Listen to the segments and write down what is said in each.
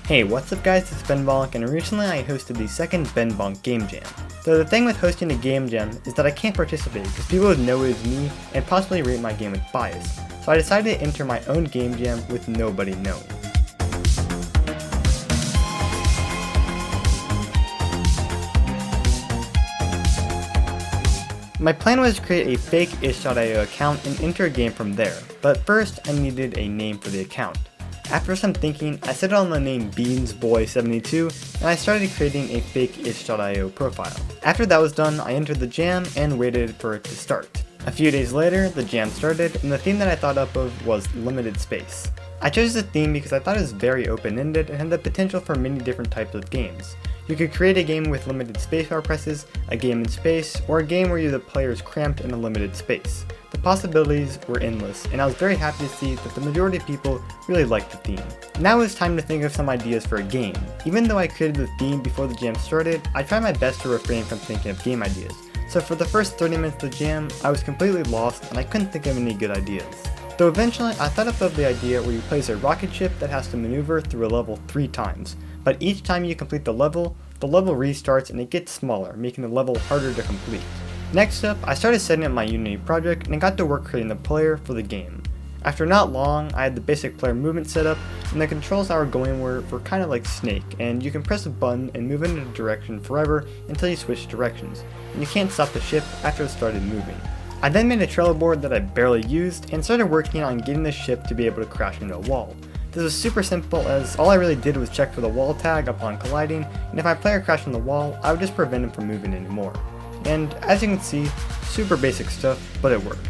Hey, what's up guys, it's BenBonk, and recently I hosted the second BenBonk Game Jam. So the thing with hosting a game jam is that I can't participate because people would know it is me and possibly rate my game with bias. So I decided to enter my own game jam with nobody knowing. My plan was to create a fake ish.io account and enter a game from there, but first I needed a name for the account. After some thinking, I settled on the name BeansBoy72 and I started creating a fake ish.io profile. After that was done, I entered the jam and waited for it to start. A few days later, the jam started and the theme that I thought up of was limited space. I chose this theme because I thought it was very open-ended and had the potential for many different types of games. You could create a game with limited spacebar presses, a game in space, or a game where the player is cramped in a limited space. The possibilities were endless, and I was very happy to see that the majority of people really liked the theme. Now it's time to think of some ideas for a game. Even though I created the theme before the jam started, I tried my best to refrain from thinking of game ideas. So for the first 30 minutes of the jam, I was completely lost and I couldn't think of any good ideas. Though eventually I thought up of the idea where you place a rocket ship that has to maneuver through a level 3 times. But each time you complete the level restarts and it gets smaller, making the level harder to complete. Next up, I started setting up my Unity project and I got to work creating the player for the game. After not long, I had the basic player movement set up, and the controls I were going were kind of like Snake, and you can press a button and move in a direction forever until you switch directions, and you can't stop the ship after it started moving. I then made a Trello board that I barely used and started working on getting the ship to be able to crash into a wall. This was super simple as all I really did was check for the wall tag upon colliding, and if my player crashed on the wall, I would just prevent him from moving anymore. And as you can see, super basic stuff, but it worked.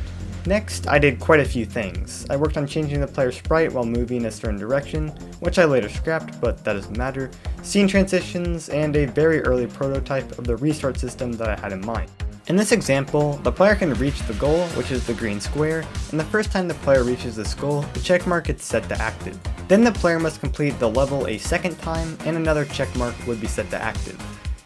Next, I did quite a few things. I worked on changing the player's sprite while moving a certain direction, which I later scrapped, but that doesn't matter, scene transitions, and a very early prototype of the restart system that I had in mind. In this example, the player can reach the goal, which is the green square, and the first time the player reaches this goal, the checkmark gets set to active. Then the player must complete the level a second time, and another checkmark would be set to active.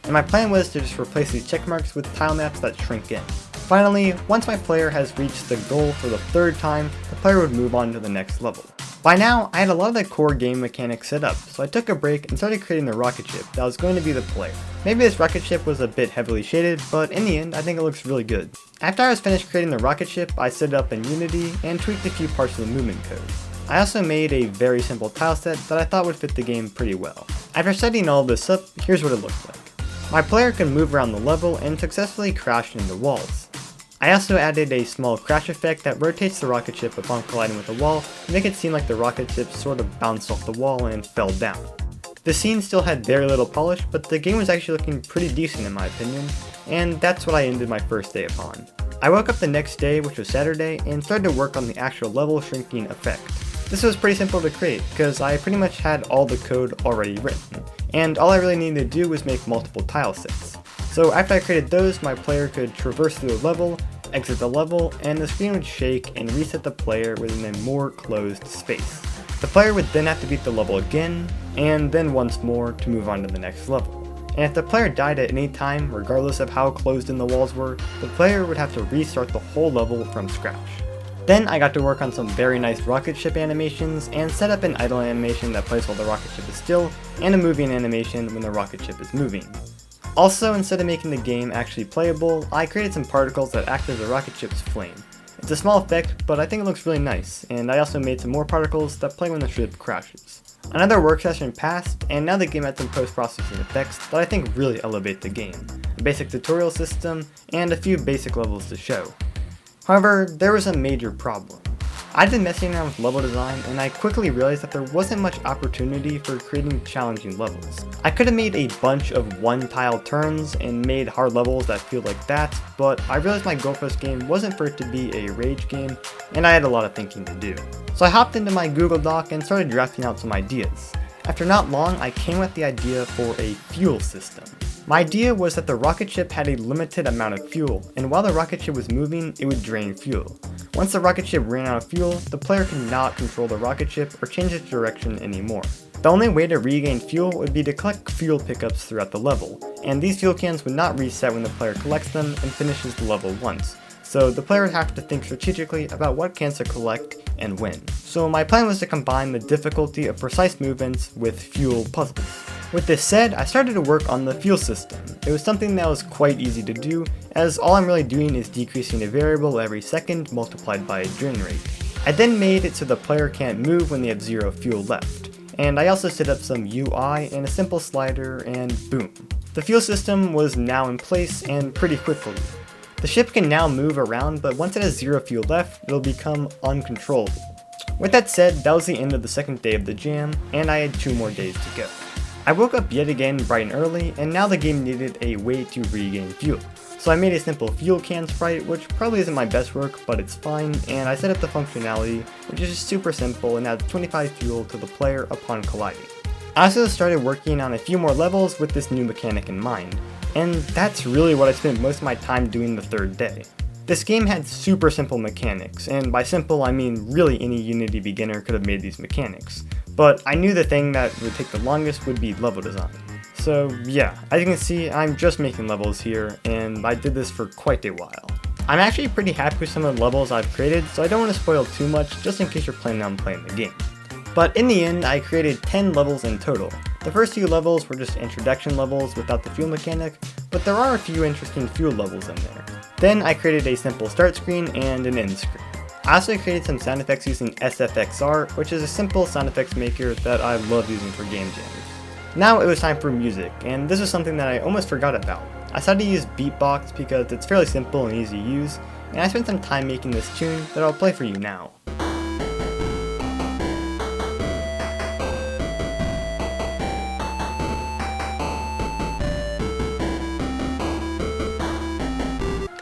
And my plan was to just replace these checkmarks with tile maps that shrink in. Finally, once my player has reached the goal for the third time, the player would move on to the next level. By now, I had a lot of the core game mechanics set up, so I took a break and started creating the rocket ship that was going to be the player. Maybe this rocket ship was a bit heavily shaded, but in the end, I think it looks really good. After I was finished creating the rocket ship, I set it up in Unity and tweaked a few parts of the movement code. I also made a very simple tile set that I thought would fit the game pretty well. After setting all of this up, here's what it looked like. My player can move around the level and successfully crash into walls. I also added a small crash effect that rotates the rocket ship upon colliding with the wall to make it seem like the rocket ship sort of bounced off the wall and fell down. The scene still had very little polish, but the game was actually looking pretty decent in my opinion, and that's what I ended my first day upon. I woke up the next day, which was Saturday, and started to work on the actual level shrinking effect. This was pretty simple to create, because I pretty much had all the code already written, and all I really needed to do was make multiple tile sets. So after I created those, my player could traverse through the level, exit the level, and the screen would shake and reset the player within a more closed space. The player would then have to beat the level again, and then once more to move on to the next level. And if the player died at any time, regardless of how closed in the walls were, the player would have to restart the whole level from scratch. Then I got to work on some very nice rocket ship animations and set up an idle animation that plays while the rocket ship is still, and a moving animation when the rocket ship is moving. Also, instead of making the game actually playable, I created some particles that act as the rocket ship's flame. It's a small effect, but I think it looks really nice, and I also made some more particles that play when the ship crashes. Another work session passed, and now the game had some post-processing effects that I think really elevate the game, a basic tutorial system, and a few basic levels to show. However, there was a major problem. I'd been messing around with level design and I quickly realized that there wasn't much opportunity for creating challenging levels. I could have made a bunch of one-tile turns and made hard levels that feel like that, but I realized my goal for this game wasn't for it to be a rage game, and I had a lot of thinking to do. So I hopped into my Google Doc and started drafting out some ideas. After not long, I came with the idea for a fuel system. My idea was that the rocket ship had a limited amount of fuel, and while the rocket ship was moving, it would drain fuel. Once the rocket ship ran out of fuel, the player could not control the rocket ship or change its direction anymore. The only way to regain fuel would be to collect fuel pickups throughout the level, and these fuel cans would not reset when the player collects them and finishes the level once, so the player would have to think strategically about what cans to collect and when. So my plan was to combine the difficulty of precise movements with fuel puzzles. With this said, I started to work on the fuel system. It was something that was quite easy to do, as all I'm really doing is decreasing a variable every second multiplied by a drain rate. I then made it so the player can't move when they have 0 fuel left, and I also set up some UI and a simple slider, and boom. The fuel system was now in place and pretty quickly. The ship can now move around, but once it has 0 fuel left, it'll become uncontrollable. With that said, that was the end of the second day of the jam, and I had 2 more days to go. I woke up yet again bright and early, and now the game needed a way to regain fuel. So I made a simple fuel can sprite, which probably isn't my best work, but it's fine, and I set up the functionality, which is just super simple and adds 25 fuel to the player upon colliding. I also started working on a few more levels with this new mechanic in mind, and that's really what I spent most of my time doing the third day. This game had super simple mechanics, and by simple I mean really any Unity beginner could have made these mechanics. But I knew the thing that would take the longest would be level design. So yeah, as you can see, I'm just making levels here, and I did this for quite a while. I'm actually pretty happy with some of the levels I've created, so I don't want to spoil too much just in case you're planning on playing the game. But in the end, I created 10 levels in total. The first few levels were just introduction levels without the fuel mechanic, but there are a few interesting fuel levels in there. Then I created a simple start screen and an end screen. I also created some sound effects using SFXR, which is a simple sound effects maker that I love using for game jams. Now it was time for music, and this is something that I almost forgot about. I started to use BenBonk because it's fairly simple and easy to use, and I spent some time making this tune that I'll play for you now.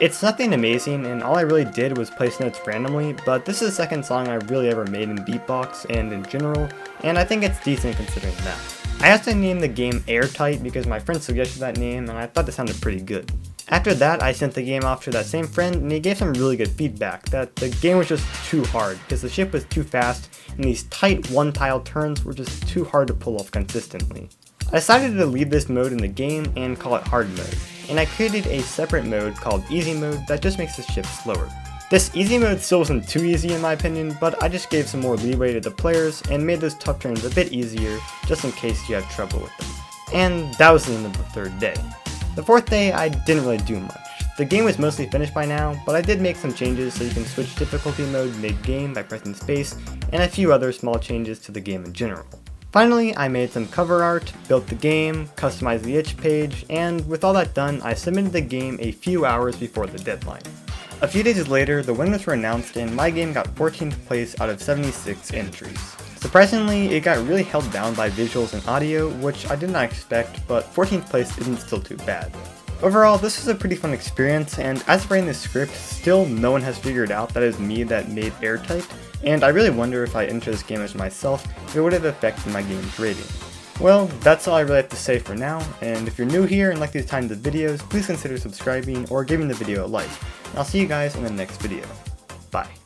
It's nothing amazing, and all I really did was place notes randomly, but this is the second song I really ever made in beatbox and in general, and I think it's decent considering that. I also named the game Airtight because my friend suggested that name, and I thought it sounded pretty good. After that, I sent the game off to that same friend, and he gave some really good feedback that the game was just too hard because the ship was too fast, and these tight one-tile turns were just too hard to pull off consistently. I decided to leave this mode in the game and call it hard mode, and I created a separate mode called easy mode that just makes the ship slower. This easy mode still wasn't too easy in my opinion, but I just gave some more leeway to the players and made those tough turns a bit easier just in case you have trouble with them. And that was the end of the third day. The fourth day I didn't really do much. The game was mostly finished by now, but I did make some changes so you can switch difficulty mode mid-game by pressing space, and a few other small changes to the game in general. Finally, I made some cover art, built the game, customized the itch page, and with all that done, I submitted the game a few hours before the deadline. A few days later, the winners were announced and my game got 14th place out of 76 entries. Surprisingly, it got really held down by visuals and audio, which I did not expect, but 14th place isn't still too bad. Overall, this was a pretty fun experience, and as of writing this script, still no one has figured out that it was me that made Airtight, and I really wonder if I entered this game as myself, if it would have affected my game's rating. Well, that's all I really have to say for now, and if you're new here and like these kinds of videos, please consider subscribing or giving the video a like. I'll see you guys in the next video. Bye.